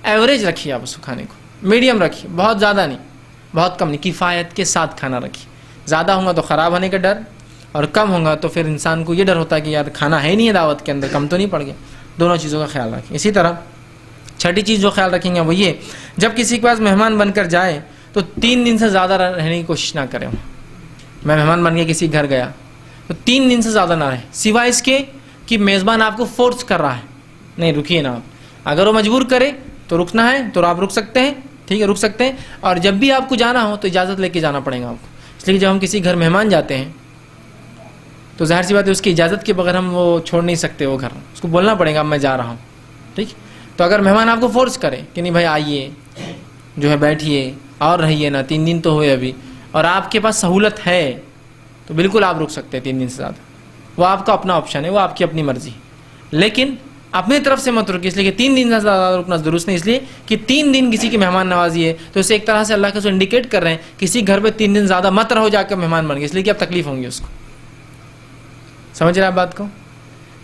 Average رکھیے آپ اس کو کھانے کو, میڈیم رکھیے, بہت زیادہ نہیں بہت کم نہیں, کفایت کے ساتھ کھانا رکھیے. زیادہ ہوگا تو خراب ہونے کا ڈر, اور کم ہوگا تو پھر انسان کو یہ ڈر ہوتا ہے کہ یار کھانا ہے نہیں ہے دعوت کے اندر, کم تو نہیں پڑ گیا. دونوں چیزوں کا خیال رکھیں. اسی طرح چھٹی چیز جو خیال رکھیں گے وہ یہ, جب کسی کے پاس مہمان بن کر جائے تو 3 دن سے زیادہ رہنے کی کوشش نہ کریں. میں مہمان بن کے کسی گھر گیا تو 3 دن سے زیادہ نہ رہے, سوائے اس کے کہ میزبان آپ کو فورس کر رہا ہے. نہیں, رکیے نا آپ. اگر وہ مجبور کرے تو رکنا ہے تو آپ رک سکتے ہیں, ٹھیک ہے, رک سکتے ہیں. اور جب بھی آپ کو جانا ہو تو اجازت لے کے جانا پڑے گا آپ کو, اس لیے کہ جب ہم کسی گھر مہمان جاتے ہیں تو ظاہر سی بات ہے اس کی اجازت کے بغیر ہم وہ چھوڑ نہیں سکتے وہ گھر, اس کو بولنا پڑے گا میں جا رہا ہوں. ٹھیک, تو اگر مہمان آپ کو فورس کرے کہ نہیں بھائی آئیے, جو ہے بیٹھیے اور رہیے نا, 3 دن تو ہوئے ابھی, اور آپ کے پاس سہولت ہے تو بالکل آپ رک سکتے ہیں 3 دن سے زیادہ. وہ آپ کا اپنا آپشن ہے, وہ آپ کی اپنی مرضی, لیکن اپنی طرف سے مت رکیے. اس لیے کہ 3 دن سے زیادہ رکنا درست نہیں, اس لیے کہ 3 دن کسی کی مہمان نوازی ہے تو اسے ایک طرح سے اللہ کے سو انڈیکیٹ کر رہے ہیں کسی گھر پہ 3 دن زیادہ مت رہو جا کر مہمان بن گئے, اس لیے کہ اب تکلیف ہوں گی اس کو. سمجھ رہے ہیں آپ بات کو؟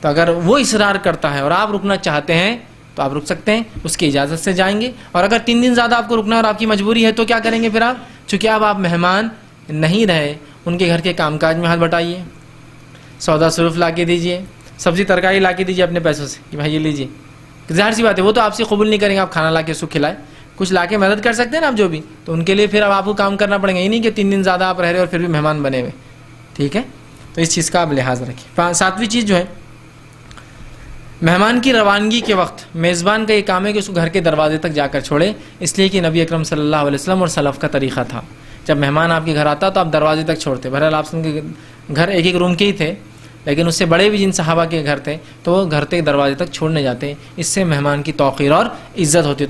تو اگر وہ اصرار کرتا ہے اور آپ رکنا چاہتے ہیں تو آپ رک سکتے ہیں, اس کی اجازت سے جائیں گے. اور اگر 3 دن زیادہ آپ کو رکنا اور آپ کی مجبوری ہے تو کیا کریں گے پھر آپ؟ چونکہ اب آپ مہمان نہیں رہے, ان کے گھر کے کام کاج میں ہاتھ بٹائیے, سودا صرف لا کے دیجیے, سبزی ترکاری لا کے دیجیے اپنے پیسوں سے کہ بھائی یہ لیجیے. ظاہر سی بات ہے وہ تو آپ سے قبول نہیں کریں گے آپ کھانا لا کے اس کو کھلائے. کچھ لا کے مدد کر سکتے ہیں نا آپ جو بھی, تو ان کے لیے پھر اب آپ کو کام کرنا پڑے گا. یہ نہیں کہ 3 دن زیادہ آپ رہ رہے اور پھر بھی مہمان بنے ہوئے. ٹھیک ہے, تو اس چیز کا آپ لحاظ رکھیں. 7ویں چیز جو ہے, مہمان کی روانگی کے وقت میزبان کا یہ کام ہے کہ اس کو گھر کے دروازے تک جا کر چھوڑے, اس لیے کہ نبی اکرم صلی اللہ علیہ وسلم اور سلف کا طریقہ تھا. جب مہمان آپ کے گھر آتا تو آپ دروازے تک چھوڑتے. بہرحال آپ کے گھر ایک روم کے ہی تھے, لیکن اس سے بڑے بھی جن صحابہ کے گھر تھے تو وہ گھر کے دروازے تک چھوڑنے جاتے. اس سے مہمان کی توقیر اور عزت ہوتی.